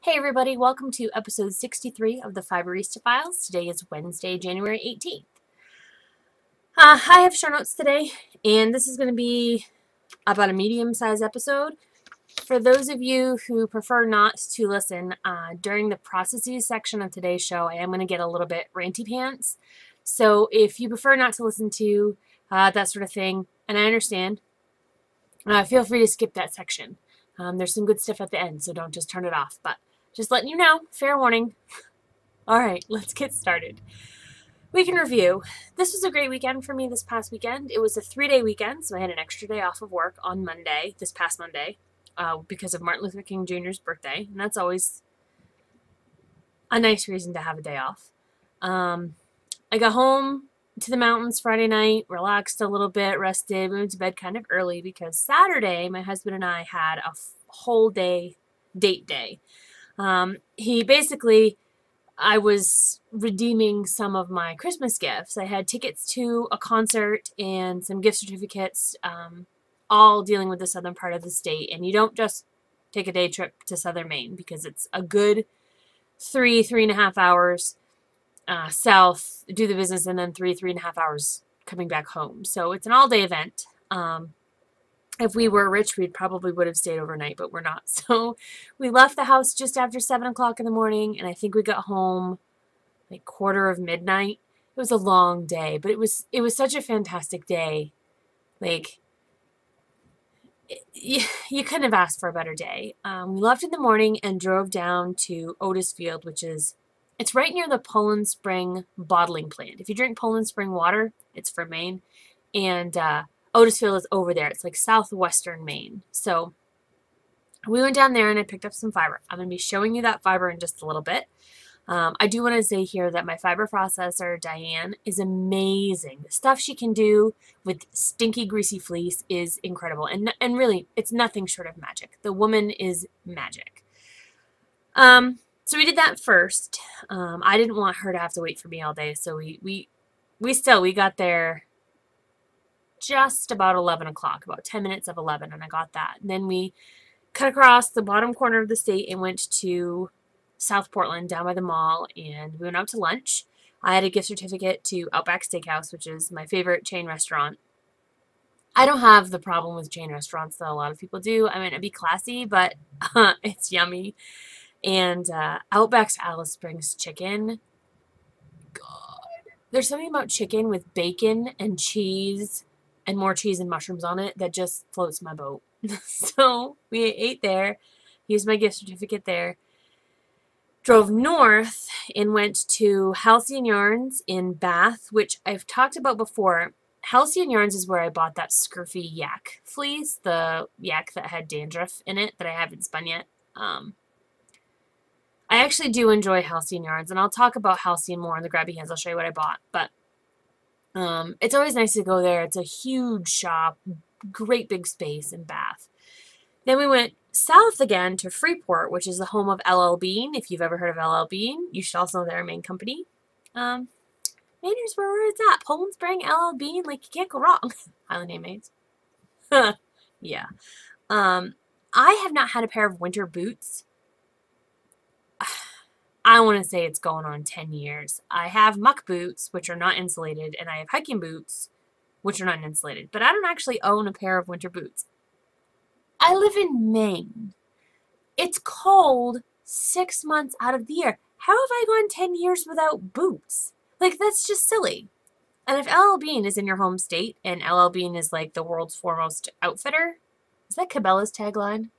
Hey everybody, welcome to episode 63 of the Fiberista Files. Today is Wednesday, January 18th. I have show notes today, and this is going to be about a medium-sized episode. For those of you who prefer not to listen, during the processes section of today's show, I am going to get a little bit ranty pants. So if you prefer not to listen to that sort of thing, and I understand, feel free to skip that section. There's some good stuff at the end, so don't just turn it off. But just letting you know, fair warning. All right, let's get started. Week in review. This was a great weekend for me this past weekend. It was a 3-day weekend, so I had an extra day off of work on Monday, this past Monday, because of Martin Luther King Jr.'s birthday, and that's always a nice reason to have a day off. I got home to the mountains Friday night, relaxed a little bit, rested, went to bed kind of early because Saturday, my husband and I had a whole day date day. I was redeeming some of my Christmas gifts. I had tickets to a concert and some gift certificates, all dealing with the southern part of the state. And you don't just take a day trip to southern Maine because it's a good 3.5 hours south, do the business, and then 3.5 hours coming back home. So it's an all-day event. If we were rich, we probably would have stayed overnight, but we're not. So we left the house just after 7 o'clock in the morning, and I think we got home like quarter of midnight. It was a long day, but it was such a fantastic day. Like, you couldn't have asked for a better day. We left in the morning and drove down to Otis Field, it's right near the Poland Spring bottling plant. If you drink Poland Spring water, it's from Maine, and Otis Field is over there. It's like southwestern Maine. So we went down there and I picked up some fiber. I'm going to be showing you that fiber in just a little bit. I do want to say here that my fiber processor, Diane, is amazing. The stuff she can do with stinky, greasy fleece is incredible. And really, it's nothing short of magic. The woman is magic. So we did that first. I didn't want her to have to wait for me all day. So we got there just about 11 o'clock, about 10 minutes of 11, and I got that. And then we cut across the bottom corner of the state and went to South Portland down by the mall, and we went out to lunch. I had a gift certificate to Outback Steakhouse, which is my favorite chain restaurant. I don't have the problem with chain restaurants that a lot of people do. I mean, it'd be classy, but it's yummy. And Outback's Alice Springs chicken, God, there's something about chicken with bacon and cheese and more cheese and mushrooms on it that just floats my boat. So we ate there, used my gift certificate there, drove north and went to Halcyon Yarns in Bath, which I've talked about before. Halcyon Yarns is where I bought that scurfy yak fleece, the yak that had dandruff in it that I haven't spun yet. I actually do enjoy Halcyon Yarns, and I'll talk about Halcyon more in the grabby hands. I'll show you what I bought, but it's always nice to go there. It's a huge shop, great big space in Bath. Then we went south again to Freeport, which is the home of LL Bean. If you've ever heard of LL Bean, you should also know their main company. Maine is where it's at. Poland Spring, LL Bean, like, you can't go wrong. Highland Handmades. Yeah. I have not had a pair of winter boots. I want to say it's going on 10 years. I have muck boots, which are not insulated, and I have hiking boots, which are not insulated. But I don't actually own a pair of winter boots. I live in Maine. It's cold 6 months out of the year. How have I gone 10 years without boots? Like, that's just silly. And if LL Bean is in your home state, and LL Bean is like the world's foremost outfitter, is that Cabela's tagline?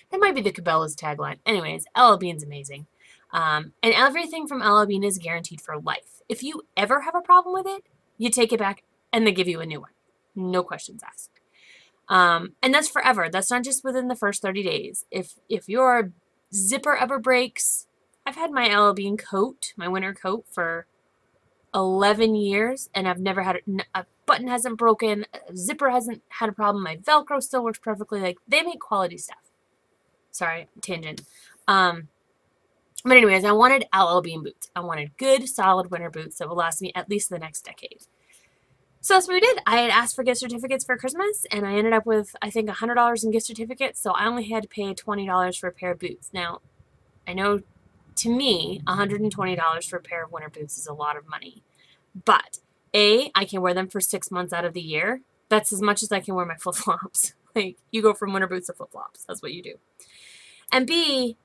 That might be the Cabela's tagline. Anyways, LL Bean's amazing. And everything from LL Bean is guaranteed for life. If you ever have a problem with it, you take it back and they give you a new one. No questions asked. And that's forever. That's not just within the first 30 days. If your zipper ever breaks, I've had my LL Bean coat, my winter coat, for 11 years, and I've never had a button hasn't broken, a zipper hasn't had a problem, my Velcro still works perfectly. Like, they make quality stuff. Sorry, tangent. But anyways, I wanted LL Bean boots. I wanted good, solid winter boots that will last me at least the next decade. So that's what we did. I had asked for gift certificates for Christmas, and I ended up with, I think, $100 in gift certificates, so I only had to pay $20 for a pair of boots. Now, I know to me, $120 for a pair of winter boots is a lot of money. But A, I can wear them for 6 months out of the year. That's as much as I can wear my flip-flops. Like, you go from winter boots to flip-flops. That's what you do. And B,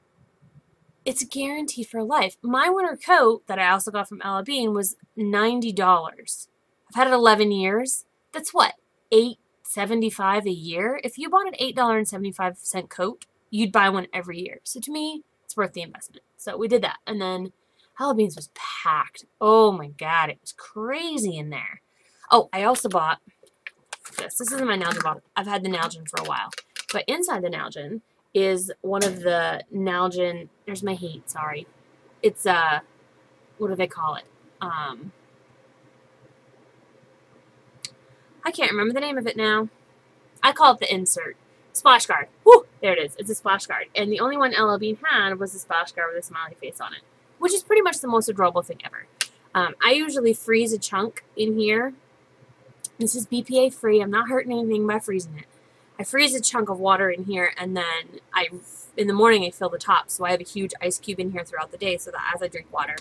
it's a guarantee for life. My winter coat that I also got from Ella Bean was $90. I've had it 11 years. That's what, $8.75 a year? If you bought an $8.75 coat, you'd buy one every year. So to me, it's worth the investment. So we did that. And then Ella Bean's was packed. Oh my God, it was crazy in there. Oh, I also bought this. This isn't my Nalgene bottle. I've had the Nalgene for a while. But inside the Nalgene is one of the Nalgene, there's my heat, sorry. It's, what do they call it? I can't remember the name of it now. I call it the insert. Splash guard. Whew, there it is. It's a splash guard. And the only one Ella Bean had was a splash guard with a smiley face on it, which is pretty much the most adorable thing ever. I usually freeze a chunk in here. This is BPA free. I'm not hurting anything by freezing it. I freeze a chunk of water in here, and then in the morning I fill the top. So I have a huge ice cube in here throughout the day so that as I drink water,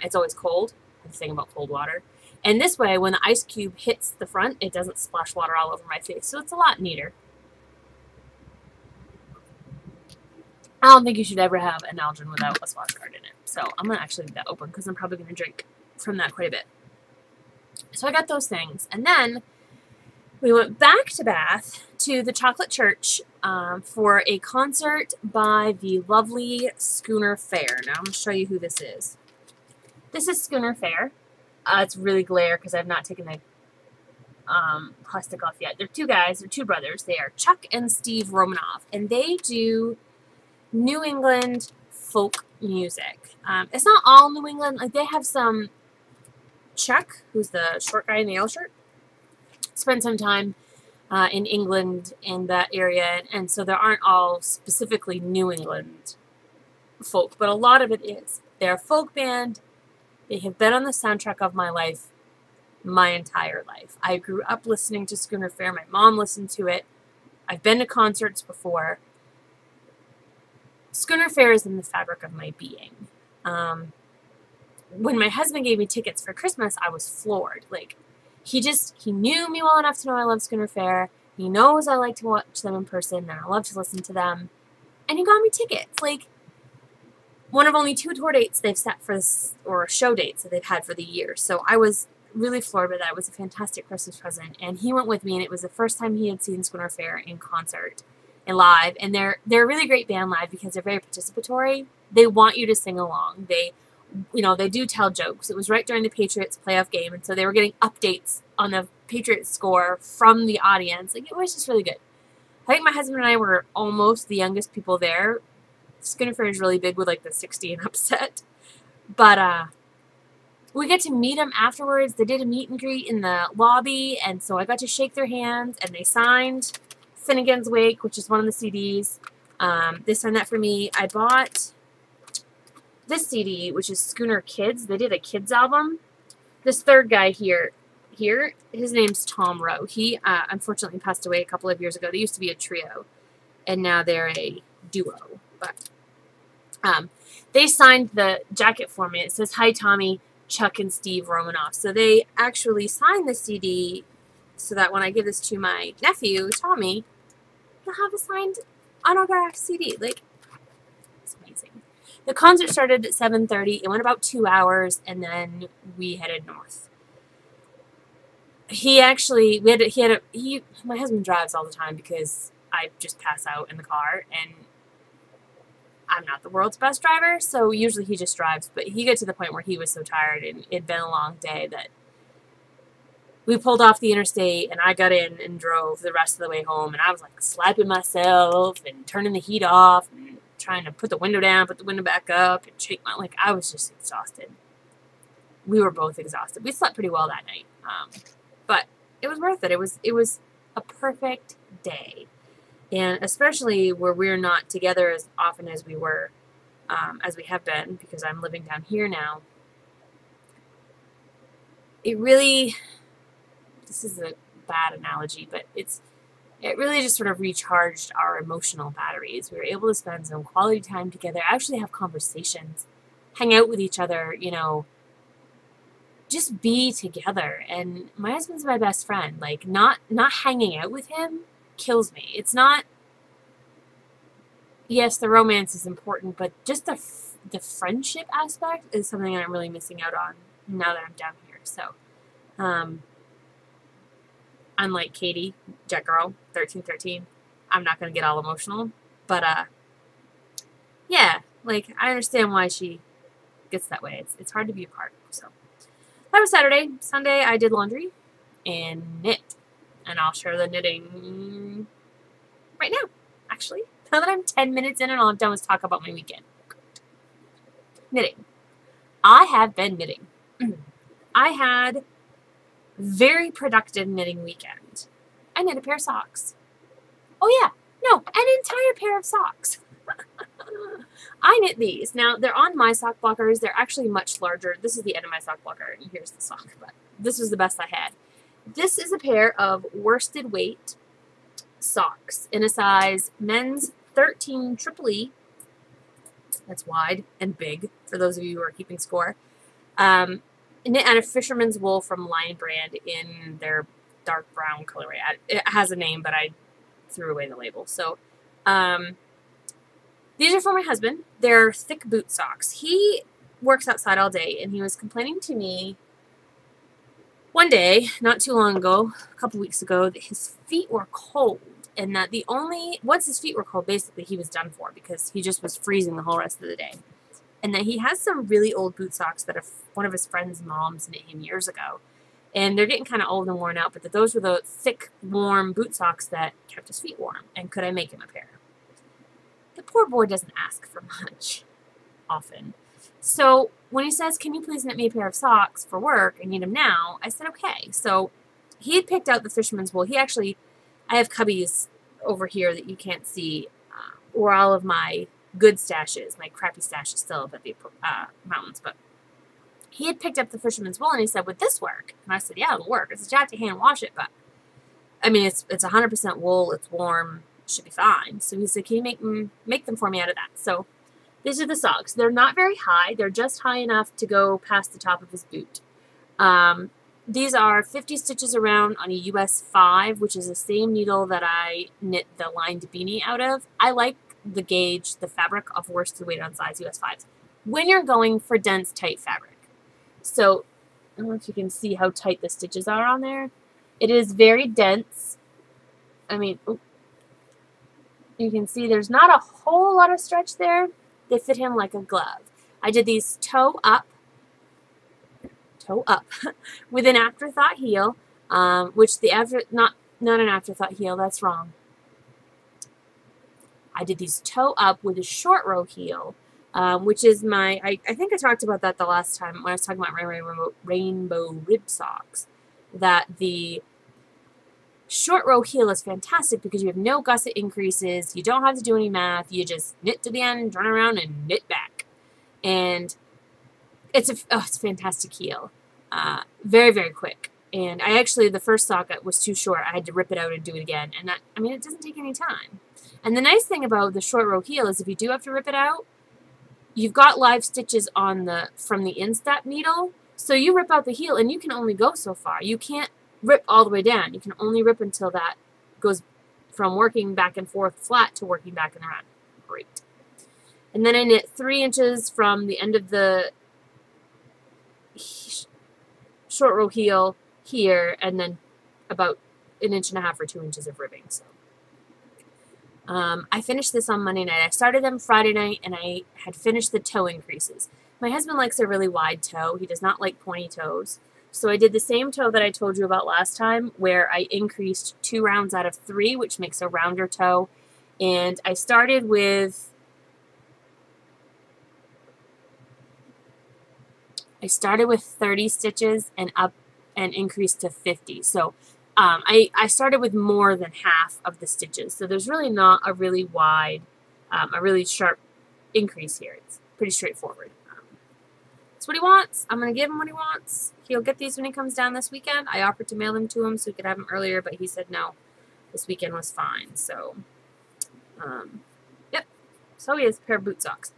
it's always cold. I'm thinking about cold water. And this way, when the ice cube hits the front, it doesn't splash water all over my face. So it's a lot neater. I don't think you should ever have a Nalgene without a splash guard in it. So I'm going to actually leave that open because I'm probably going to drink from that quite a bit. So I got those things. And then we went back to Bath to the Chocolate Church for a concert by the lovely Schooner Fair. Now I'm going to show you who this is. This is Schooner Fair. It's really glare because I've not taken the plastic off yet. They're two guys. They're two brothers. They are Chuck and Steve Romanoff. And they do New England folk music. It's not all New England. Like, they have some... Chuck, who's the short guy in the yellow shirt, spent some time in England, in that area, and so there aren't all specifically New England folk, but a lot of it is. They're a folk band. They have been on the soundtrack of my life my entire life. I grew up listening to Schooner Fair. My mom listened to it. I've been to concerts before. Schooner Fair is in the fabric of my being. When my husband gave me tickets for Christmas, I was floored. Like, he knew me well enough to know I love Schooner Fair. He knows I like to watch them in person, and I love to listen to them. And he got me tickets. Like, one of only 2 tour dates they've set for this, or show dates that they've had for the year. So I was really floored by that. It was a fantastic Christmas present. And he went with me, and it was the first time he had seen Schooner Fair in concert and live. And they're a really great band live because they're very participatory. They want you to sing along. They do tell jokes. It was right during the Patriots playoff game, and so they were getting updates on the Patriots score from the audience. Like, it was just really good. I think my husband and I were almost the youngest people there. Schooner Fair is really big with, like, the 60 and up set. But we got to meet them afterwards. They did a meet and greet in the lobby, and so I got to shake their hands, and they signed Finnegan's Wake, which is one of the CDs. They signed that for me. I bought this CD, which is Schooner Kids. They did a kids album. This third guy here, his name's Tom Rowe. He unfortunately passed away a couple of years ago. They used to be a trio, and now they're a duo. But they signed the jacket for me. It says, "Hi, Tommy, Chuck, and Steve Romanoff." So they actually signed the CD so that when I give this to my nephew, Tommy, he'll have a signed autographed CD. Like, it's amazing. The concert started at 7:30. It went about 2 hours, and then we headed north. My husband drives all the time because I just pass out in the car, and I'm not the world's best driver, so usually he just drives. But he got to the point where he was so tired, and it'd been a long day, that we pulled off the interstate, and I got in and drove the rest of the way home, and I was like slapping myself and turning the heat off and trying to put the window down, put the window back up, and shake I was just exhausted. We were both exhausted. We slept pretty well that night, but it was worth it. It was a perfect day, and especially where we're not together as often as we were, as we have been, because I'm living down here now. It really, this is a bad analogy, but it really just sort of recharged our emotional batteries. We were able to spend some quality time together, actually have conversations, hang out with each other, you know, just be together. And my husband's my best friend. Like, not hanging out with him kills me. It's not, yes, the romance is important, but just the friendship aspect is something that I'm really missing out on now that I'm down here. So, unlike Katie, Jet Girl, 1313, I'm not going to get all emotional. But, yeah, like, I understand why she gets that way. It's hard to be apart. So, that was Saturday. Sunday, I did laundry and knit. And I'll share the knitting right now, actually. Now that I'm 10 minutes in and all I've done was talk about my weekend. Knitting. I have been knitting. I had very productive knitting weekend. I knit a pair of socks. Oh yeah, no, an entire pair of socks. I knit these. Now, they're on my sock blockers. They're actually much larger. This is the end of my sock blocker, and here's the sock, but this was the best I had. This is a pair of worsted weight socks in a size men's 13 triple E. That's wide and big, for those of you who are keeping score. Knit out of fisherman's wool from Lion brand in their dark brown colorway. It has a name, but I threw away the label. So, these are for my husband. They're thick boot socks. He works outside all day, and he was complaining to me one day, not too long ago, a couple weeks ago, that his feet were cold, and that once his feet were cold, basically he was done for because he just was freezing the whole rest of the day. And that he has some really old boot socks that one of his friend's moms knit him years ago. And they're getting kind of old and worn out, but that those were the thick, warm boot socks that kept his feet warm. And could I make him a pair? The poor boy doesn't ask for much often. So when he says, can you please knit me a pair of socks for work? I need them now. I said, okay. So he had picked out the fisherman's wool. I have cubbies over here that you can't see, where all of my good stashes, my crappy stash is still up at the mountains, but he had picked up the fisherman's wool and he said, would this work? And I said, yeah, it'll work. I said, you have to hand wash it, but I mean, it's 100% wool. It's warm. It should be fine. So he said, can you make them for me out of that? So these are the socks. They're not very high. They're just high enough to go past the top of his boot. These are 50 stitches around on a US 5, which is the same needle that I knit the lined beanie out of. I like the gauge, the fabric of worsted weight on size US 5s when you're going for dense, tight fabric. So I don't know if you can see how tight the stitches are on there. It is very dense. I mean, you can see there's not a whole lot of stretch there. They fit him like a glove. I did these toe up with an afterthought heel, which not an afterthought heel, that's wrong. I did these toe up with a short row heel, which is I think I talked about that the last time when I was talking about my rainbow rib socks, that the short row heel is fantastic because you have no gusset increases, you don't have to do any math, you just knit to the end, turn around, and knit back. And it's a fantastic heel. Very, very quick. And the first sock was too short. I had to rip it out and do it again. And it doesn't take any time. And the nice thing about the short row heel is if you do have to rip it out, you've got live stitches from the instep needle. So you rip out the heel and you can only go so far. You can't rip all the way down. You can only rip until that goes from working back and forth flat to working back and around. Great. And then I knit 3 inches from the end of the short row heel here, and then about 1.5 inches or 2 inches of ribbing. So I finished this on Monday night. I started them Friday night, and I had finished the toe increases. My husband likes a really wide toe. He does not like pointy toes. So I did the same toe that I told you about last time, where I increased 2 rounds out of 3, which makes a rounder toe. And I started with 30 stitches and up and increased to 50. So I started with more than half of the stitches. So there's really not a really wide, a really sharp increase here. It's pretty straightforward. That's what he wants. I'm going to give him what he wants. He'll get these when he comes down this weekend. I offered to mail them to him so he could have them earlier, but he said no. this weekend was fine. So, yep. So he has a pair of boot socks.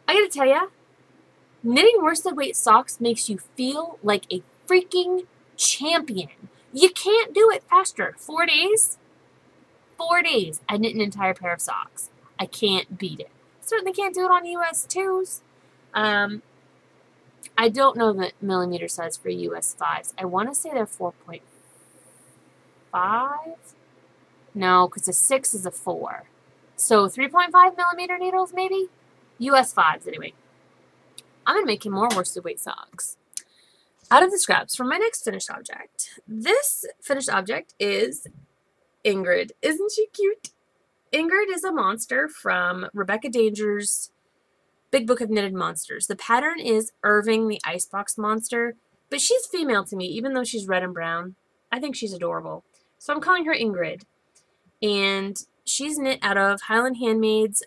I gotta tell ya, knitting worsted weight socks makes you feel like a freaking champion. You can't do it faster. 4 days? 4 days. I knit an entire pair of socks. I can't beat it. Certainly can't do it on US 2s. I don't know the millimeter size for US 5s. I want to say they're 4.5. No, because a 6 is a 4. So 3.5 millimeter needles, maybe? US 5s, anyway. I'm going to make him more worsted weight socks. Out of the scraps for my next finished object. This finished object is Ingrid. Isn't she cute? Ingrid is a monster from Rebecca Danger's Big Book of Knitted Monsters. The pattern is Irving the Icebox Monster, but she's female to me, even though she's red and brown. I think she's adorable. So I'm calling her Ingrid. And she's knit out of Highland Handmades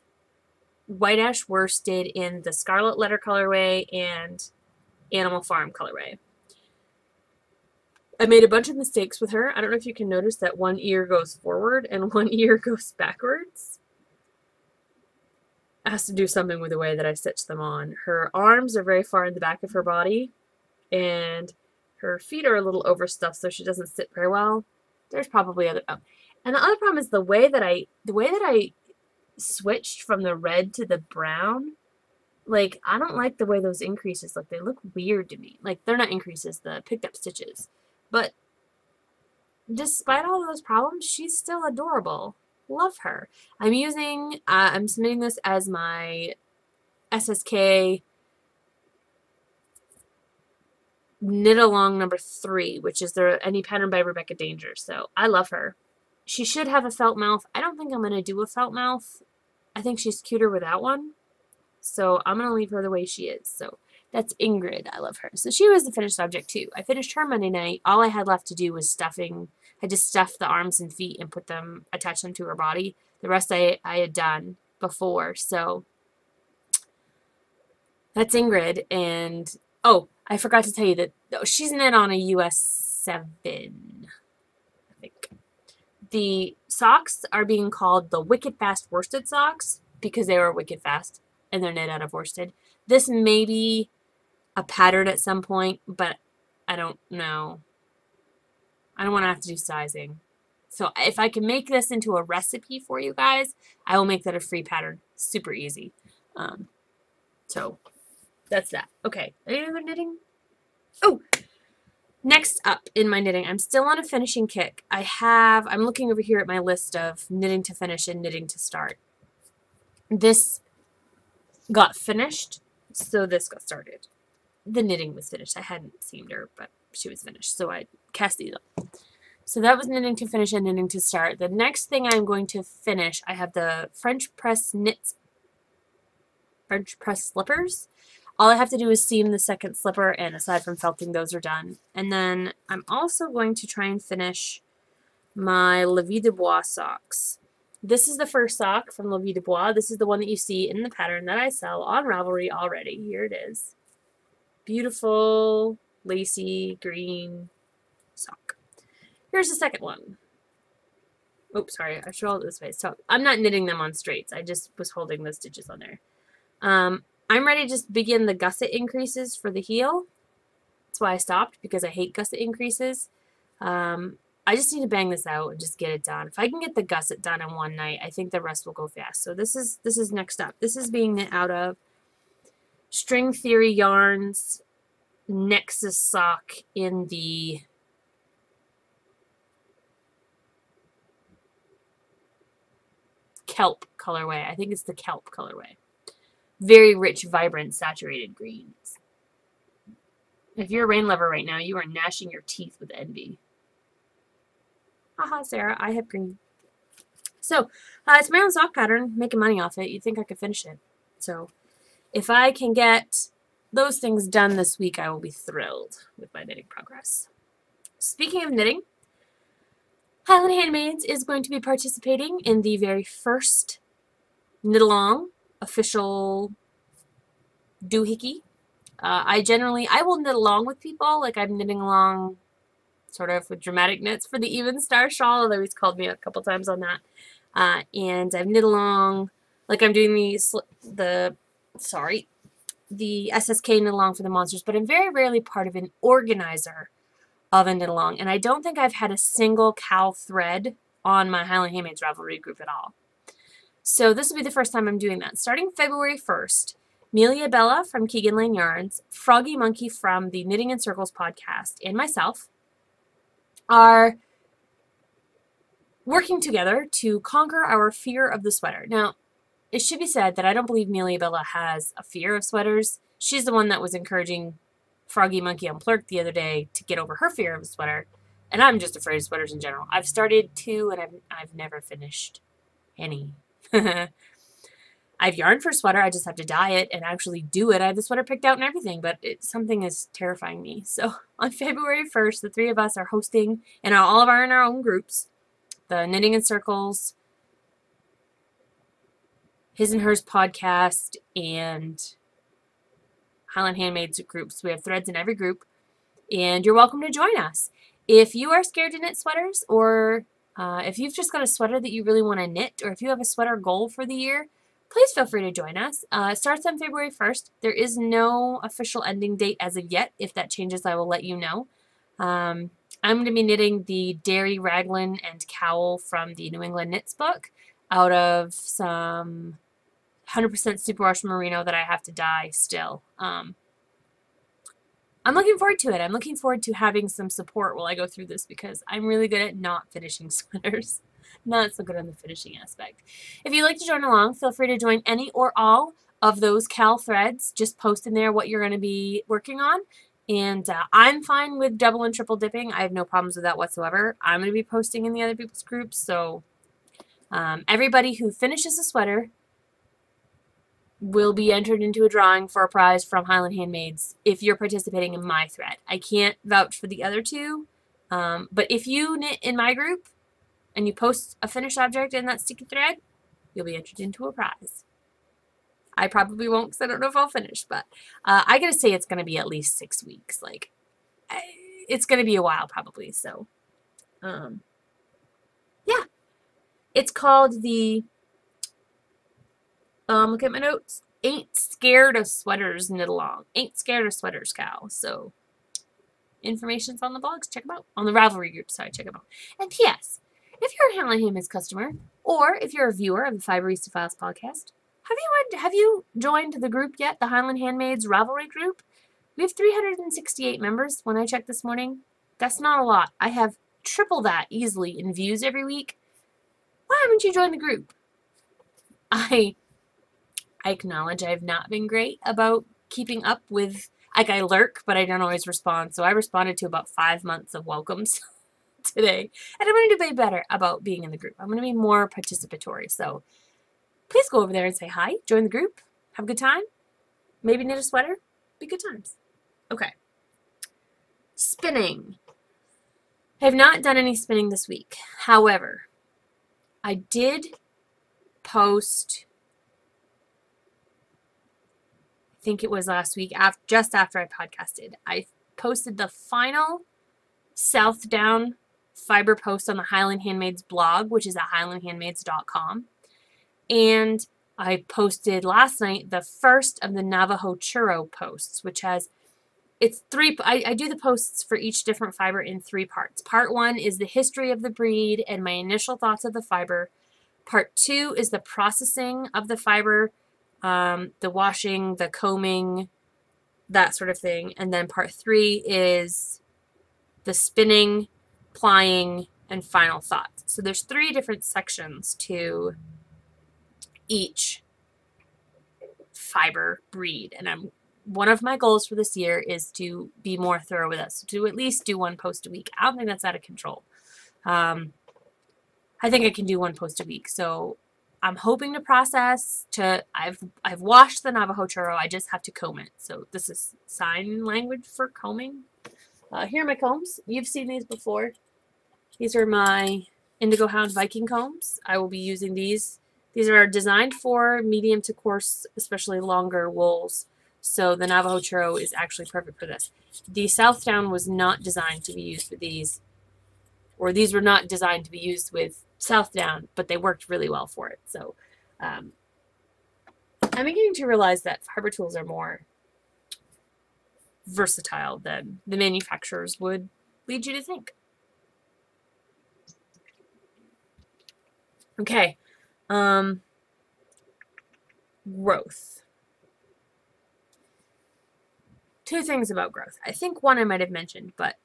White Ash Worsted in the Scarlet Letter colorway and Animal Farm colorway. I made a bunch of mistakes with her. I don't know if you can notice that one ear goes forward and one ear goes backwards. It has to do something with the way that I stitched them on. Her arms are very far in the back of her body, and her feet are a little overstuffed, so she doesn't sit very well. There's probably other. Oh. And the other problem is the way that I switched from the red to the brown. Like, I don't like the way those increases look. They look weird to me. Like, they're not increases, the picked up stitches. But despite all those problems, she's still adorable. Love her. I'm submitting this as my SSK knit along number 3, which is any pattern by Rebecca Danger. So I love her. She should have a felt mouth. I don't think I'm going to do a felt mouth. I think she's cuter without one. So I'm going to leave her the way she is. So that's Ingrid. I love her. So she was the finished object too. I finished her Monday night. All I had left to do was stuffing. I just stuffed the arms and feet and attach them to her body. The rest I had done before. So that's Ingrid. And, oh, I forgot to tell you that she's knit on a US 7, I think. The socks are being called the Wicked Fast Worsted socks because they were wicked fast and they're knit out of worsted. This may be a pattern at some point, but I don't know. I don't want to have to do sizing. So if I can make this into a recipe for you guys, I will make that a free pattern. Super easy. So that's that. Okay. Any other knitting? Oh, next up in my knitting, I'm still on a finishing kick. I'm looking over here at my list of knitting to finish and knitting to start. This got finished, so this got started. The knitting was finished. I hadn't seamed her, but she was finished, so I cast these up. So that was knitting to finish and knitting to start. The next thing I'm going to finish, I have the French press slippers. All I have to do is seam the second slipper, and aside from felting, those are done. And then I'm also going to try and finish my La Vie de Bois socks. This is the first sock from La Vie de Bois. This is the one that you see in the pattern that I sell on Ravelry already. Here it is. Beautiful, lacy, green sock. Here's the second one. Oops, sorry, I should hold it this way. So I'm not knitting them on straights. I just was holding the stitches on there. I'm ready to just begin the gusset increases for the heel. That's why I stopped, because I hate gusset increases. I just need to bang this out and just get it done. If I can get the gusset done in one night, I think the rest will go fast. So this is next up. This is being knit out of String Theory Yarns Nexus sock in the kelp colorway. I think it's the kelp colorway. Very rich, vibrant, saturated greens. If you're a rain lover right now, you are gnashing your teeth with envy. Haha, Sarah, I have green. So, it's my own sock pattern, making money off it. You'd think I could finish it. So, if I can get those things done this week, I will be thrilled with my knitting progress. Speaking of knitting, Highland Handmades is going to be participating in the very first knit along official doohickey. I will knit along with people, like I'm knitting along sort of with dramatic knits for the Even Star shawl, although he's called me a couple times on that. And I've knit along, like I'm doing the SSK knit along for the monsters, but I'm very rarely part of an organizer of a knit along, and I don't think I've had a single cow thread on my Highland Handmades Ravelry group at all. So this will be the first time I'm doing that. Starting February 1st, Melia Bella from Keegan Lane Yarns, Froggy Monkey from the Knitting in Circles podcast, and myself are working together to conquer our fear of the sweater. Now, it should be said that I don't believe Melia Bella has a fear of sweaters. She's the one that was encouraging Froggy Monkey on Plurk the other day to get over her fear of a sweater, and I'm just afraid of sweaters in general. I've started 2, and I've never finished any. I've yarned for a sweater. I just have to dye it and actually do it. I have the sweater picked out and everything, but something is terrifying me. So on February 1st, the 3 of us are hosting, and all of our in our own groups, the Knitting in Circles, His and Hers podcast, and Highland Handmades groups. We have threads in every group, and you're welcome to join us. If you are scared to knit sweaters, or if you've just got a sweater that you really want to knit, or if you have a sweater goal for the year, please feel free to join us. It starts on February 1st. There is no official ending date as of yet. If that changes, I will let you know. I'm going to be knitting the Dairy Raglan and Cowl from the New England Knits book out of some 100% superwash merino that I have to dye still. I'm looking forward to it. I'm looking forward to having some support while I go through this because I'm really good at not finishing sweaters. Not so good on the finishing aspect. If you'd like to join along, feel free to join any or all of those Cal threads. Just post in there what you're going to be working on. And I'm fine with double and triple dipping. I have no problems with that whatsoever. I'm going to be posting in the other people's groups. So everybody who finishes a sweater will be entered into a drawing for a prize from Highland Handmades if you're participating in my thread. I can't vouch for the other 2, but if you knit in my group and you post a finished object in that sticky thread, you'll be entered into a prize. I probably won't because I don't know if I'll finish, but I gotta say it's gonna be at least 6 weeks. Like, it's gonna be a while probably. So, yeah, it's called the. Look at my notes. Ain't Scared of Sweaters Knit Along. Ain't Scared of Sweaters Cow. So, information's on the blogs. Check them out. On the Ravelry group. Sorry, check them out. And P.S. If you're a Highland Handmades customer, or if you're a viewer of the Fiberista Files podcast, have you joined the group yet? The Highland Handmades Ravelry group? We have 368 members when I checked this morning. That's not a lot. I have triple that easily in views every week. Why haven't you joined the group? I acknowledge I've not been great about keeping up with, like I lurk, but I don't always respond. So I responded to about 5 months of welcomes today. And I'm going to do way better about being in the group. I'm going to be more participatory. So please go over there and say hi. Join the group. Have a good time. Maybe knit a sweater. Be good times. Okay. Spinning. I have not done any spinning this week. However, I did post, I think it was last week, just after I podcasted. I posted the final South Down fiber post on the Highland Handmades blog, which is at highlandhandmades.com. And I posted last night the first of the Navajo churro posts, which has, it's 3, I do the posts for each different fiber in 3 parts. Part 1 is the history of the breed and my initial thoughts of the fiber. Part 2 is the processing of the fiber, the washing, the combing, that sort of thing. And then part 3 is the spinning, plying, and final thoughts. So there's 3 different sections to each fiber breed. And one of my goals for this year is to be more thorough with us, to at least do 1 post a week. I don't think that's out of control. I think I can do 1 post a week. So I'm hoping to process I've washed the Navajo churro. I just have to comb it. So this is sign language for combing. Here are my combs. You've seen these before. These are my Indigo Hound Viking combs. I will be using these. These are designed for medium to coarse, especially longer wools. So the Navajo churro is actually perfect for this. The Southdown was not designed to be used with these, or these were not designed to be used with Southdown, but they worked really well for it. So I'm beginning to realize that fiber tools are more versatile than the manufacturers would lead you to think. Okay. Growth. Two things about growth. I think one I might have mentioned, but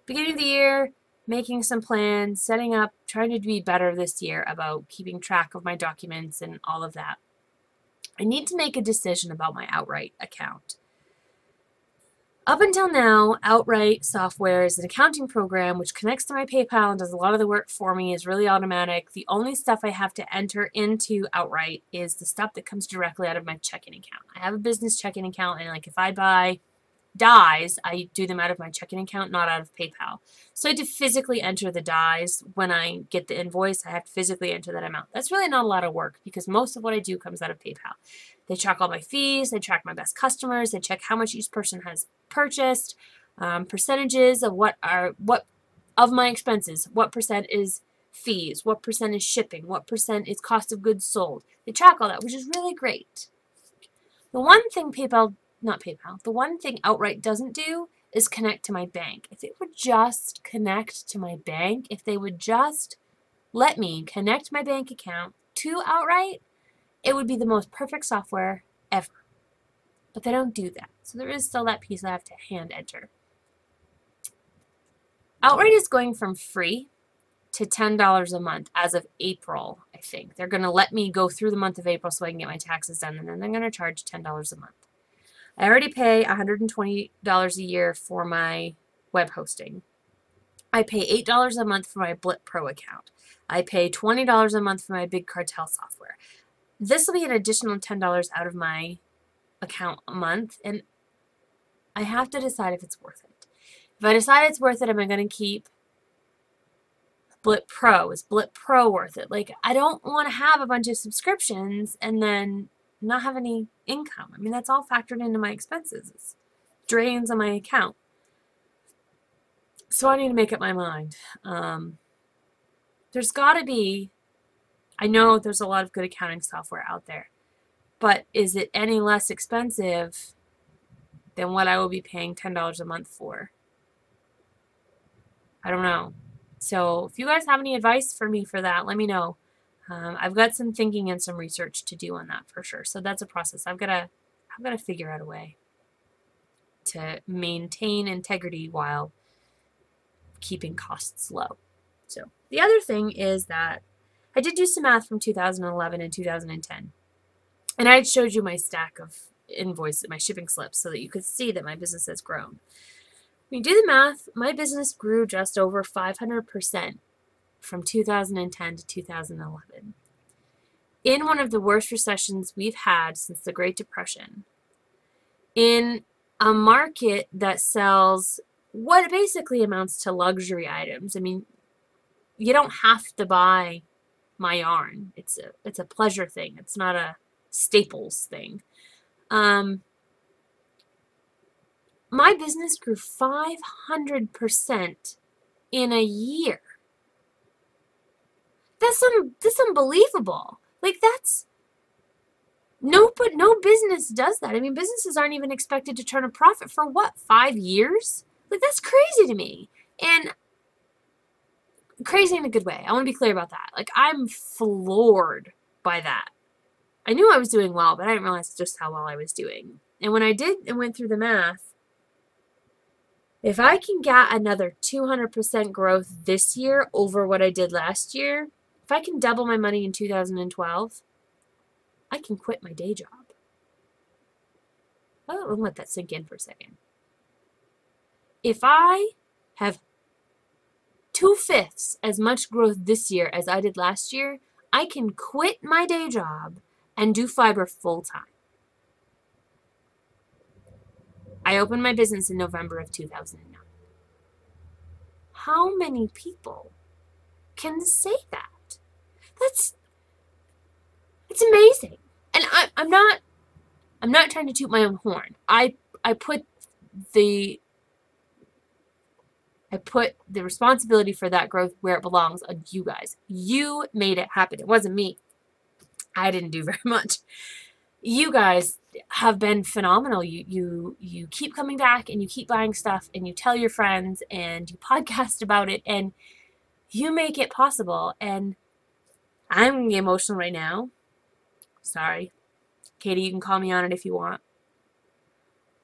beginning of the year, making some plans, setting up, trying to be better this year about keeping track of my documents and all of that. I need to make a decision about my Outright account. Up until now, Outright software is an accounting program which connects to my PayPal and does a lot of the work for me, is really automatic. The only stuff I have to enter into Outright is the stuff that comes directly out of my checking account. I have a business checking account, and like if I buy dies, I do them out of my checking account, not out of PayPal. So I have to physically enter the dies. When I get the invoice, I have to physically enter that amount. That's really not a lot of work because most of what I do comes out of PayPal. They track all my fees, they track my best customers, they check how much each person has purchased, percentages of what of my expenses, what percent is fees, what percent is shipping, what percent is cost of goods sold. They track all that, which is really great. The one thing the one thing Outright doesn't do is connect to my bank. If it would just connect to my bank, if they would just let me connect my bank account to Outright, it would be the most perfect software ever. But they don't do that. So there is still that piece I have to hand enter. Outright is going from free to $10 a month as of April, I think. They're going to let me go through the month of April so I can get my taxes done, and then they're going to charge $10 a month. I already pay $120 a year for my web hosting. I pay $8 a month for my Blip Pro account. I pay $20 a month for my Big Cartel software. This will be an additional $10 out of my account a month, and I have to decide if it's worth it. If I decide it's worth it, am I going to keep Blip Pro? Is Blip Pro worth it? Like, I don't want to have a bunch of subscriptions and then not have any income. I mean, that's all factored into my expenses. It's drains on my account. So I need to make up my mind. There's got to be, I know there's a lot of good accounting software out there, but is it any less expensive than what I will be paying $10 a month for? I don't know. So if you guys have any advice for me for that, let me know. I've got some thinking and some research to do on that for sure. So that's a process. I've got to figure out a way to maintain integrity while keeping costs low. So the other thing is that I did do some math from 2011 and 2010. And I had showed you my stack of invoices, my shipping slips, so that you could see that my business has grown. When you do the math, my business grew just over 500% from 2010 to 2011. In one of the worst recessions we've had since the Great Depression, in a market that sells what basically amounts to luxury items. I mean, you don't have to buy my yarn. It's a pleasure thing. It's not a staples thing. My business grew 500% in a year. That's unbelievable. Like, that's no business does that. I mean, businesses aren't even expected to turn a profit for what, 5 years? Like, that's crazy to me. And crazy in a good way. I want to be clear about that. Like, I'm floored by that. I knew I was doing well, but I didn't realize just how well I was doing. And when I did and went through the math, if I can get another 200% growth this year over what I did last year, if I can double my money in 2012, I can quit my day job. I'll let that sink in for a second. If I have 2/5 as much growth this year as I did last year, I can quit my day job and do fiber full time. I opened my business in November of 2009. How many people can say that? It's amazing. And I'm not I'm not trying to toot my own horn. I put the responsibility for that growth where it belongs on you guys. You made it happen. It wasn't me. I didn't do very much. You guys have been phenomenal. You keep coming back and you keep buying stuff and you tell your friends and you podcast about it and you make it possible. And I'm emotional right now. Sorry. Katie, you can call me on it if you want.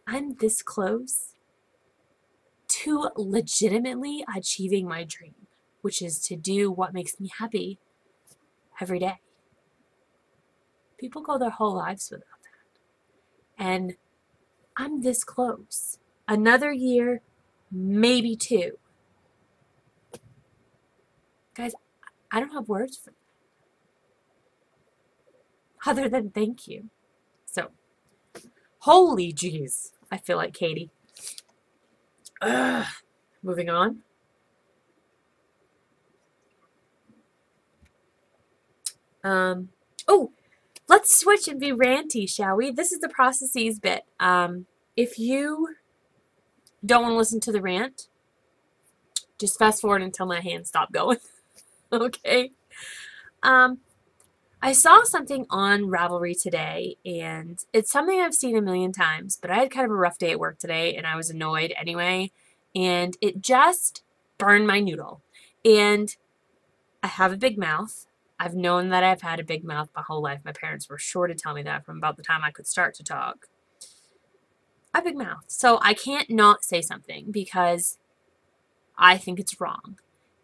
I'm this close to legitimately achieving my dream, which is to do what makes me happy every day. People go their whole lives without that. And I'm this close. Another year, maybe 2. Guys, I don't have words for that other than thank you. So, holy jeez, I feel like Katie. Moving on. Oh, let's switch and be ranty, shall we? This is the processes bit. If you don't want to listen to the rant, just fast forward until my hands stop going. Okay. I saw something on Ravelry today, and it's something I've seen a million times, but I had kind of a rough day at work today, and I was annoyed anyway, and it just burned my noodle. And I have a big mouth. I've known that I've had a big mouth my whole life. My parents were sure to tell me that from about the time I could start to talk. I have a big mouth. So I can't not say something because I think it's wrong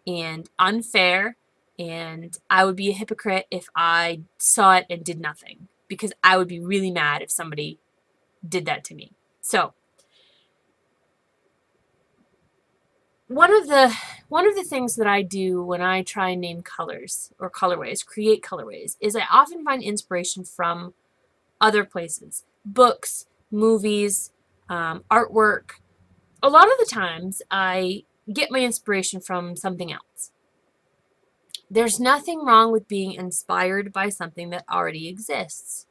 and unfair, and I would be a hypocrite if I saw it and did nothing, because I would be really mad if somebody did that to me. So one of the things that I do when I try and name colors or colorways, create colorways, is I often find inspiration from other places. Books, movies, artwork. A lot of the times I get my inspiration from something else. There's nothing wrong with being inspired by something that already exists.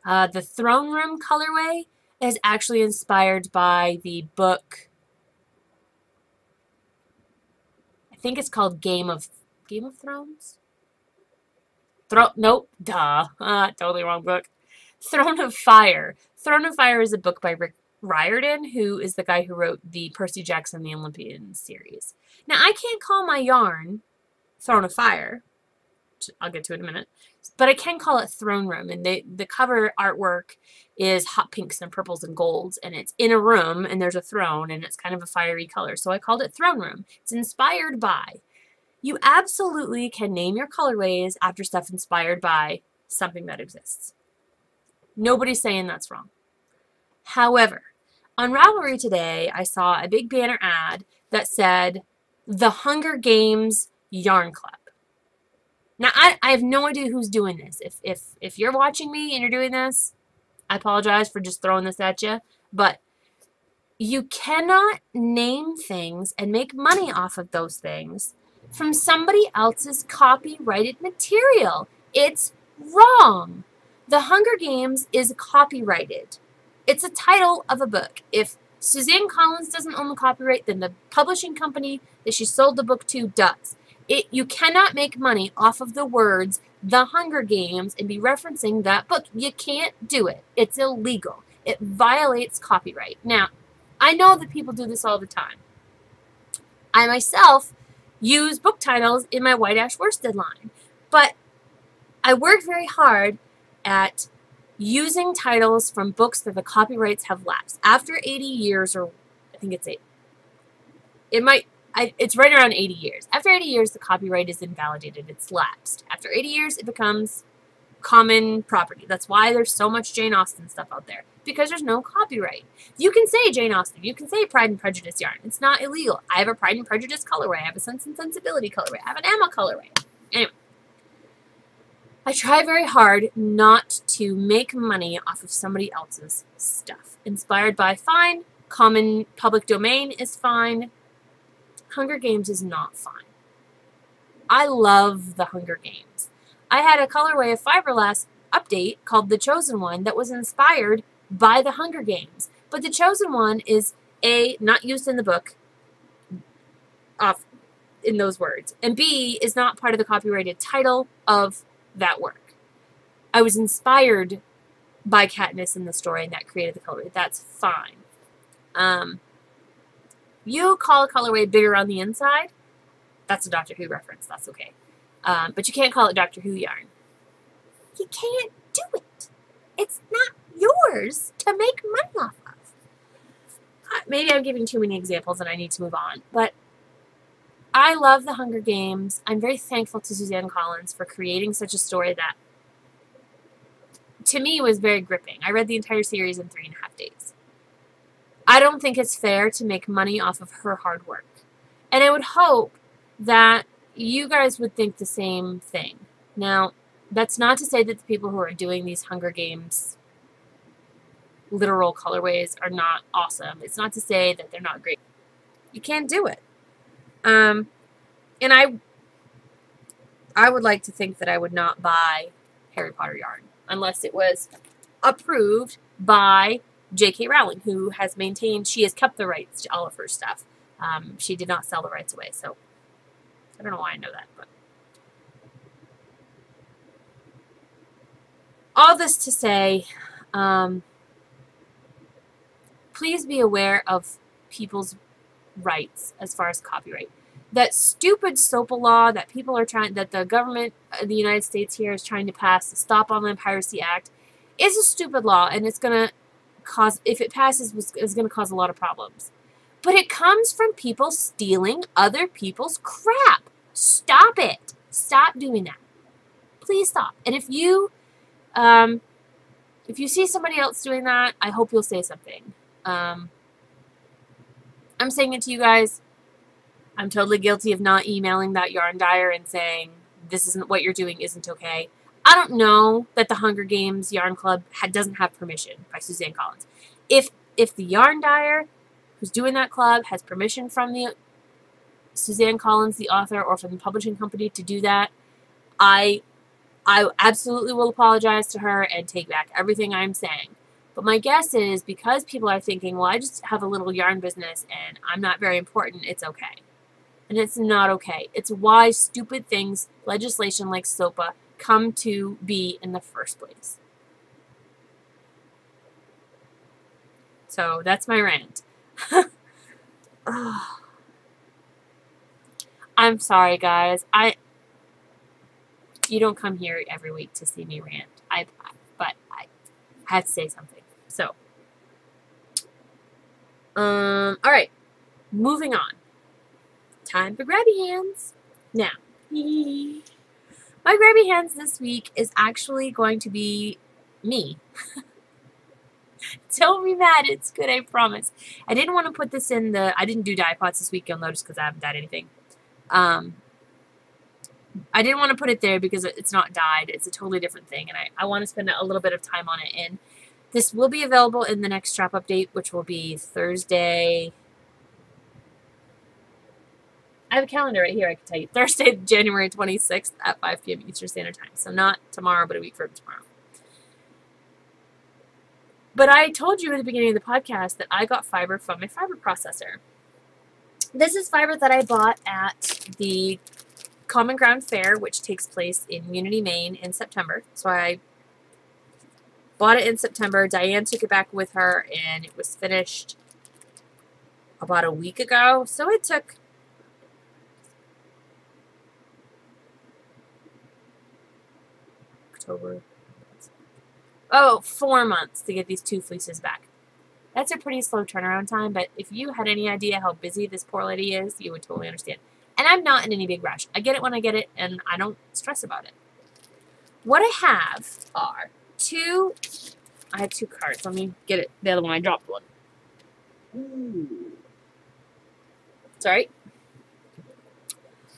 The throne room colorway is actually inspired by the book, I think it's called Game of Thrones? Nope, duh, totally wrong book. Throne of Fire. Throne of Fire is a book by Rick Riordan, who is the guy who wrote the Percy Jackson the Olympian series. Now, I can't call my yarn Throne of Fire, which I'll get to in a minute, but I can call it Throne Room, and the cover artwork is hot pinks and purples and golds, and it's in a room, and there's a throne, and it's kind of a fiery color, so I called it Throne Room. It's inspired by. You absolutely can name your colorways after stuff inspired by something that exists. Nobody's saying that's wrong. However, on Ravelry today, I saw a big banner ad that said, The Hunger Games Yarn Club. Now, I have no idea who's doing this. If you're watching me and you're doing this, I apologize for just throwing this at you, but you cannot name things and make money off of those things from somebody else's copyrighted material. It's wrong. The Hunger Games is copyrighted. It's a title of a book. If Suzanne Collins doesn't own the copyright, then the publishing company that she sold the book to does. You cannot make money off of the words The Hunger Games and be referencing that book. You can't do it. It's illegal. It violates copyright. Now, I know that people do this all the time. I myself use book titles in my white ash worsted line, but I work very hard at using titles from books that the copyrights have lapsed. After 80 years, or I think it's 8, it's right around 80 years. After 80 years, the copyright is invalidated. It's lapsed. After 80 years, it becomes common property. That's why there's so much Jane Austen stuff out there, because there's no copyright. You can say Jane Austen. You can say Pride and Prejudice yarn. It's not illegal. I have a Pride and Prejudice colorway. I have a Sense and Sensibility colorway. I have an Emma colorway. Anyway, I try very hard not to make money off of somebody else's stuff. Inspired by, fine. Common public domain is fine. Hunger Games is not fine. I love the Hunger Games. I had a colorway of fiberglass. update called The Chosen One that was inspired by the Hunger Games. But The Chosen One is A, not used in the book, off in those words, and B, is not part of the copyrighted title of that work. I was inspired by Katniss in the story, and that created the colorway. That's fine. You call a colorway bigger on the inside, that's a Doctor Who reference. That's okay. But you can't call it Doctor Who yarn. You can't do it. It's not yours to make money off of. Maybe I'm giving too many examples and I need to move on. But I love the Hunger Games. I'm very thankful to Suzanne Collins for creating such a story that, to me, was very gripping. I read the entire series in 3.5 days. I don't think it's fair to make money off of her hard work. And I would hope that you guys would think the same thing. Now, that's not to say that the people who are doing these Hunger Games literal colorways are not awesome. It's not to say that they're not great. You can't do it. And I would like to think that I would not buy Harry Potter yarn unless it was approved by J.K. Rowling, who has maintained, she has kept the rights to all of her stuff. She did not sell the rights away, so I don't know why I know that, but all this to say, please be aware of people's rights as far as copyright. That stupid SOPA law that people are trying, that the government of the United States here is trying to pass, the Stop Online Piracy Act, is a stupid law, and it's going to cause, if it passes, is going to cause a lot of problems. But it comes from people stealing other people's crap. Stop it. Stop doing that. Please stop. And if you see somebody else doing that, I hope you'll say something. I'm saying it to you guys. I'm totally guilty of not emailing that yarn dyer and saying, this isn't what you're doing isn't okay. I don't know that the Hunger Games Yarn Club doesn't have permission by Suzanne Collins. If the yarn dyer who's doing that club has permission from the Suzanne Collins, the author, or from the publishing company to do that, I absolutely will apologize to her and take back everything I'm saying. But my guess is, because people are thinking, well, I just have a little yarn business and I'm not very important, it's okay. And it's not okay. It's why stupid things, legislation like SOPA, come to be in the first place. So that's my rant. I'm sorry, guys. You don't come here every week to see me rant. But I had to say something. So, all right, moving on. Time for grabby hands. Now, my grabby hands this week is actually going to be me. Don't be mad. It's good, I promise. I didn't want to put this in the... I didn't do dye pots this week, you'll notice, because I haven't dyed anything. I didn't want to put it there because it's not dyed. It's a totally different thing, and I want to spend a little bit of time on it. And this will be available in the next strap update, which will be Thursday... I have a calendar right here, I can tell you. Thursday, January 26th at 5 p.m. Eastern Standard Time. So not tomorrow, but a week from tomorrow. But I told you at the beginning of the podcast that I got fiber from a fiber processor. This is fiber that I bought at the Common Ground Fair, which takes place in Unity, Maine in September. So I bought it in September. Diane took it back with her, and it was finished about a week ago. So it took... October. Oh, 4 months to get these 2 fleeces back. That's a pretty slow turnaround time, but if you had any idea how busy this poor lady is, you would totally understand. And I'm not in any big rush. I get it when I get it, and I don't stress about it. What I have are I have 2 cards. Let me get it. The other one, I dropped one. Ooh. Sorry.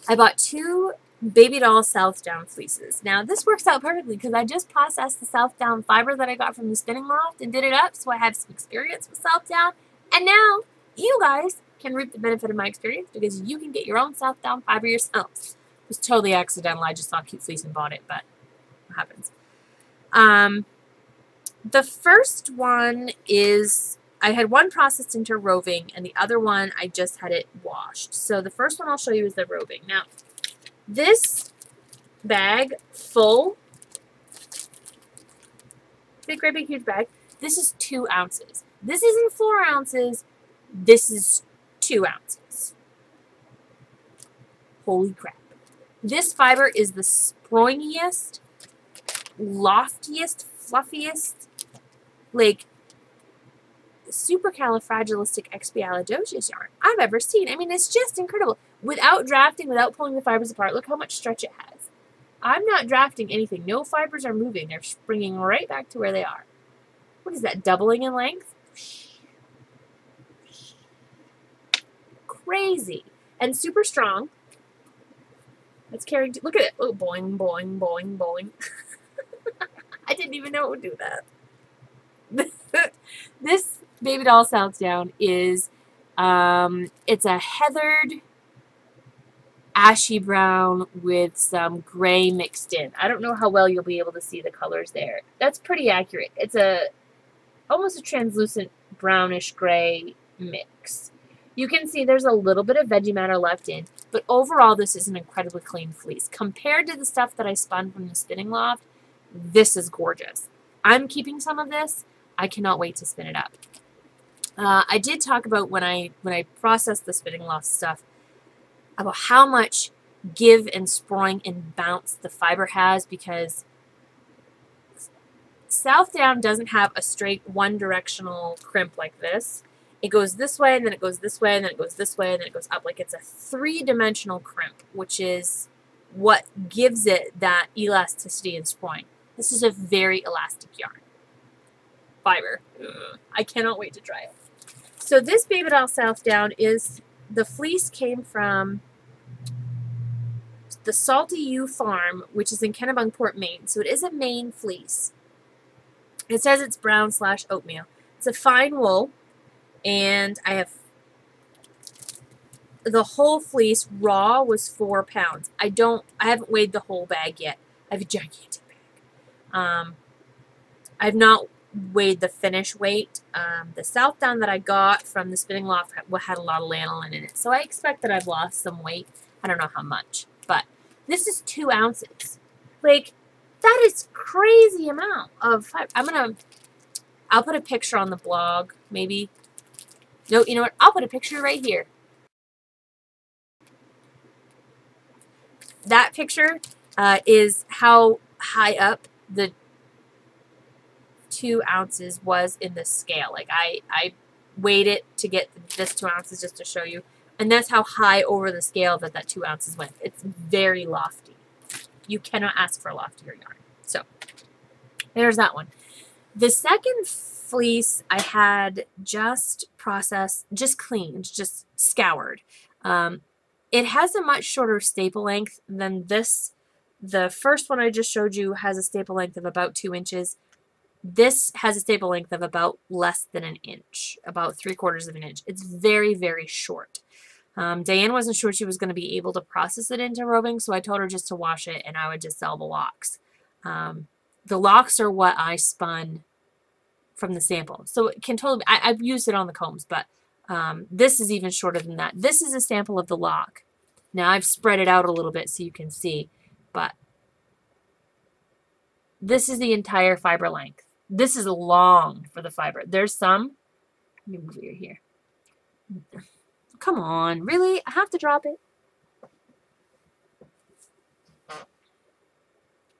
I bought 2 baby doll Southdown fleeces. Now, this works out perfectly because I just processed the Southdown fiber that I got from the spinning loft and did it up, so I have some experience with Southdown. And now, you guys can reap the benefit of my experience because you can get your own Southdown fiber yourselves. It was totally accidental. I just saw a cute fleece and bought it, but what happens? The first one is, I had one processed into roving, and the other one I just had it washed. So the first one I'll show you is the roving. Now, this bag full, big, great big, huge bag, this is 2 ounces. This isn't 4 ounces. This is 2 ounces. Holy crap. This fiber is the springiest, loftiest, fluffiest, like, supercalifragilisticexpialidocious yarn I've ever seen. I mean, it's just incredible. Without drafting, without pulling the fibers apart, look how much stretch it has. I'm not drafting anything. No fibers are moving. They're springing right back to where they are. What is that, doubling in length? Crazy. And super strong. It's carrying, look at it. Oh, boing, boing, boing, boing. I didn't even know it would do that. This baby doll South Down is, it's a heathered ashy brown with some gray mixed in. I don't know how well you'll be able to see the colors there. That's pretty accurate. It's almost a translucent brownish gray mix. You can see there's a little bit of veggie matter left in, but overall this is an incredibly clean fleece. Compared to the stuff that I spun from the spinning loft, this is gorgeous. I'm keeping some of this. I cannot wait to spin it up. I did talk about when I processed the spinning loft stuff about how much give and sprawling and bounce the fiber has, because South Down doesn't have a straight one-directional crimp like this. It goes this way, and then it goes this way, and then it goes this way, and then it goes up. Like, it's a 3-dimensional crimp, which is what gives it that elasticity and sprawling. This is a very elastic yarn. Fiber. I cannot wait to try it. So this Baby Doll South Down is, the fleece came from the Salty U farm, which is in Kennebunkport, Maine. So it is a Maine fleece. It says it's brown/oatmeal. It's a fine wool, and I have the whole fleece raw was 4 pounds. I haven't weighed the whole bag yet. I have a gigantic bag. I've not weighed the finish weight. The South Down that I got from the spinning loft had a lot of lanolin in it, so I expect that I've lost some weight. I don't know how much, but this is 2 ounces. Like, that is crazy amount of fiber. I'll put a picture on the blog, maybe. No, you know what? I'll put a picture right here. That picture is how high up the 2 ounces was in the scale. Like, I weighed it to get this 2 ounces just to show you. And that's how high over the scale that 2 ounces went. It's very lofty. You cannot ask for a loftier yarn. So, there's that one. The second fleece I had just processed, just cleaned, just scoured. It has a much shorter staple length than this. The first one I just showed you has a staple length of about 2 inches. This has a staple length of about less than an inch, about 3/4 of an inch. It's very, very short. Diane wasn't sure she was going to be able to process it into roving, so I told her just to wash it and I would just sell the locks. The locks are what I spun from the sample. So it can totally, I've used it on the combs, but this is even shorter than that. This is a sample of the lock. Now I've spread it out a little bit so you can see, but this is the entire fiber length. This is long for the fiber. There's some, let me move you here. Come on, really? I have to drop it?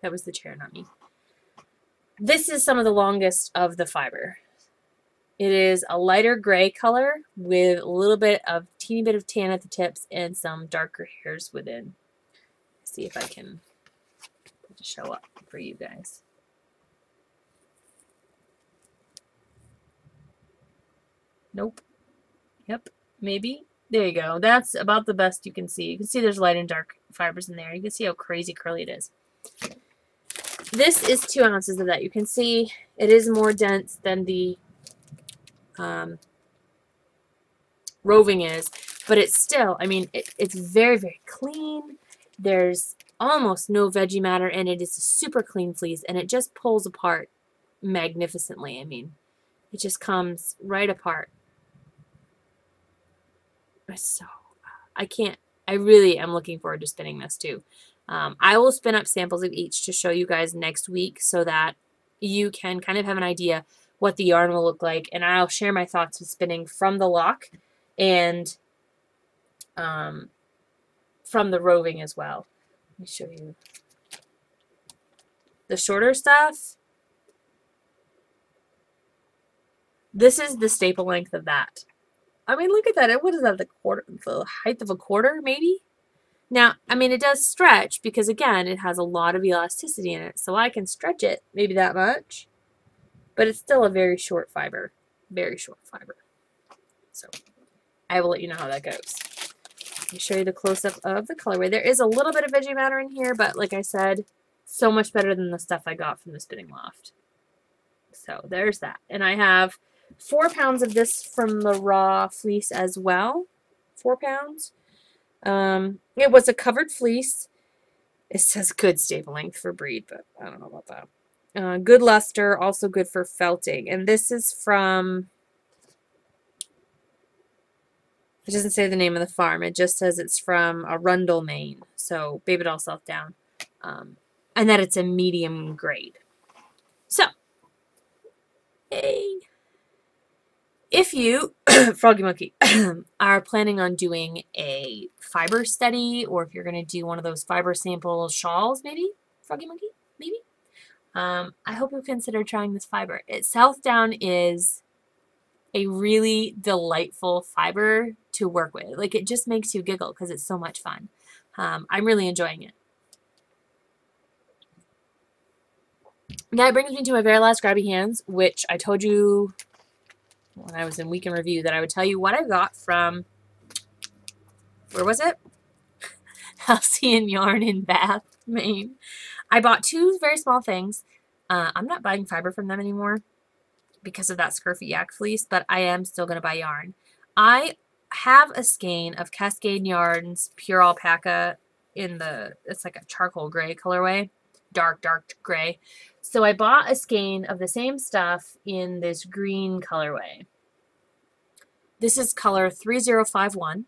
That was the chair, not me. This is some of the longest of the fiber. It is a lighter gray color with a little bit of, teeny bit of tan at the tips and some darker hairs within. Let's see if I can show up for you guys. Nope. Yep. Maybe. There you go. That's about the best you can see. You can see there's light and dark fibers in there. You can see how crazy curly it is. This is 2 ounces of that. You can see it is more dense than the roving is, but it's still, I mean, it's very, very clean. There's almost no veggie matter, and it is a super clean fleece, and it just pulls apart magnificently. I mean, it just comes right apart. So I really am looking forward to spinning this too. I will spin up samples of each to show you guys next week so that you can kind of have an idea what the yarn will look like, and I'll share my thoughts with spinning from the lock and from the roving as well. Let me show you the shorter stuff. This is the staple length of that. I mean, look at that. What is that? The height of a quarter, maybe? Now, I mean, it does stretch because, again, it has a lot of elasticity in it. So I can stretch it maybe that much. But it's still a very short fiber. Very short fiber. So I will let you know how that goes. Let me show you the close-up of the colorway. There is a little bit of veggie matter in here, but like I said, so much better than the stuff I got from the Spinning Loft. So there's that. And I have 4 pounds of this from the raw fleece as well. 4 pounds. It was a covered fleece. It says good staple length for breed, but I don't know about that. Good luster, also good for felting. And this is from, it doesn't say the name of the farm. It just says it's from Arundel, Maine. So Baby Doll South Down. And that it's a medium grade. So, hey. If you, Froggy Monkey, are planning on doing a fiber study, or if you're going to do one of those fiber sample shawls, maybe, Froggy Monkey, maybe, I hope you'll consider trying this fiber. South Down is a really delightful fiber to work with. Like, it just makes you giggle because it's so much fun. I'm really enjoying it. That brings me to my very last grabby hands, which I told you when I was in week in review that I would tell you what I got from, where was it? Halcyon Yarn in Bath, Maine. I bought 2 very small things. I'm not buying fiber from them anymore because of that Scurfy Yak fleece, but I am still going to buy yarn. I have a skein of Cascade Yarns Pure Alpaca in the, it's like a charcoal gray colorway. Dark gray. So I bought a skein of the same stuff in this green colorway. This is color 3051.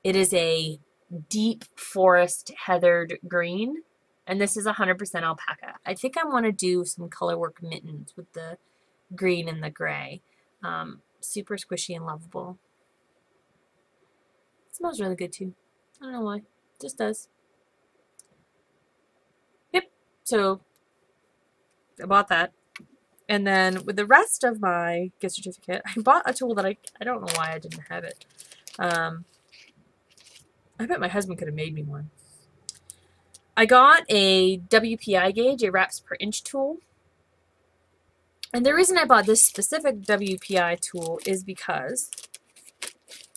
It is a deep forest heathered green, and this is 100% alpaca. I think I want to do some color work mittens with the green and the gray. Super squishy and lovable. It smells really good too. I don't know why. It just does. So I bought that. And then with the rest of my gift certificate, I bought a tool that I don't know why I didn't have it. I bet my husband could have made me one. I got a WPI gauge, a wraps per inch tool. And the reason I bought this specific WPI tool is because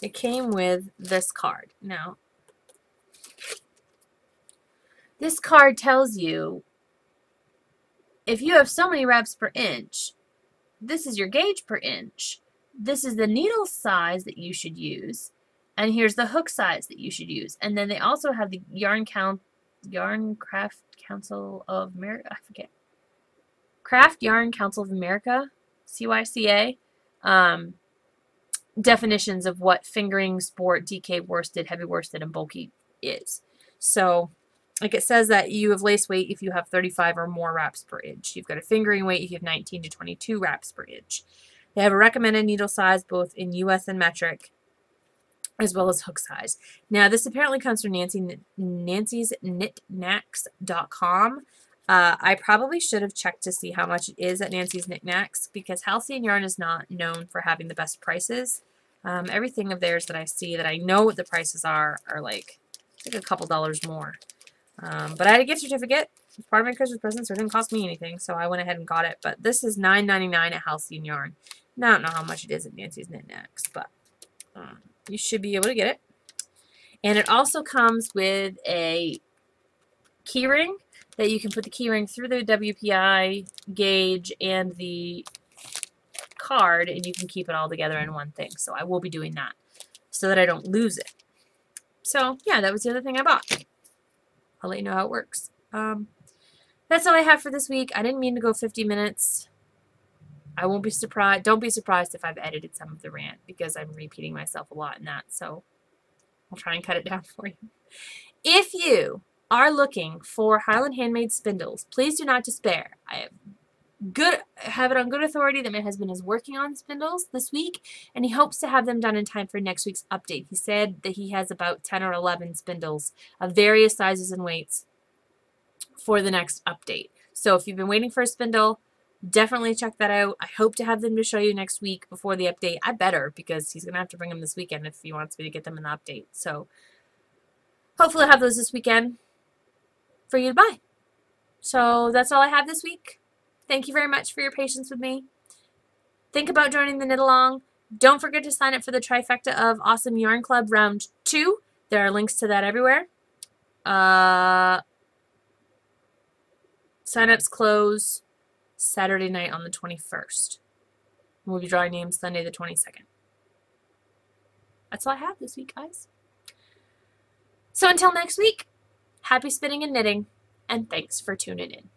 it came with this card. Now, this card tells you if you have so many wraps per inch, this is your gauge per inch. This is the needle size that you should use. And here's the hook size that you should use. And then they also have the Yarn Craft Council of America. I forget. Craft Yarn Council of America, CYCA, definitions of what fingering, sport, DK worsted, heavy worsted, and bulky is. So, like it says that you have lace weight if you have 35 or more wraps per inch. You've got a fingering weight if you have 19 to 22 wraps per inch. They have a recommended needle size both in US and metric, as well as hook size. Now, this apparently comes from Nancy's Knickknacks.com. I probably should have checked to see how much it is at Nancy's Knickknacks because Halcyon Yarn is not known for having the best prices. Everything of theirs that I see that I know what the prices are like a couple dollars more. But I had a gift certificate. It's part of my Christmas present, so it didn't cost me anything, so I went ahead and got it. But this is $9.99 at Halcyon Yarn. Now, I don't know how much it is at Nancy's Knickknacks, but you should be able to get it. And it also comes with a keyring that you can put the keyring through the WPI gauge and the card, and you can keep it all together in one thing. So I will be doing that so that I don't lose it. So, yeah, that was the other thing I bought. I'll let you know how it works. That's all I have for this week. I didn't mean to go 50 minutes. I won't be surprised. Don't be surprised if I've edited some of the rant because I'm repeating myself a lot in that. So I'll try and cut it down for you. If you are looking for Highland handmade spindles, please do not despair. I have it on good authority that my husband is working on spindles this week, and he hopes to have them done in time for next week's update. He said that he has about 10 or 11 spindles of various sizes and weights for the next update. So if you've been waiting for a spindle, definitely check that out. I hope to have them to show you next week before the update. I better, because he's going to have to bring them this weekend if he wants me to get them in the update. So hopefully I'll have those this weekend for you to buy. So that's all I have this week. Thank you very much for your patience with me. Think about joining the knit along. Don't forget to sign up for the trifecta of Awesome Yarn Club Round 2. There are links to that everywhere. Sign-ups close Saturday night on the 21st. We'll be drawing names Sunday the 22nd. That's all I have this week, guys. So until next week, happy spinning and knitting, and thanks for tuning in.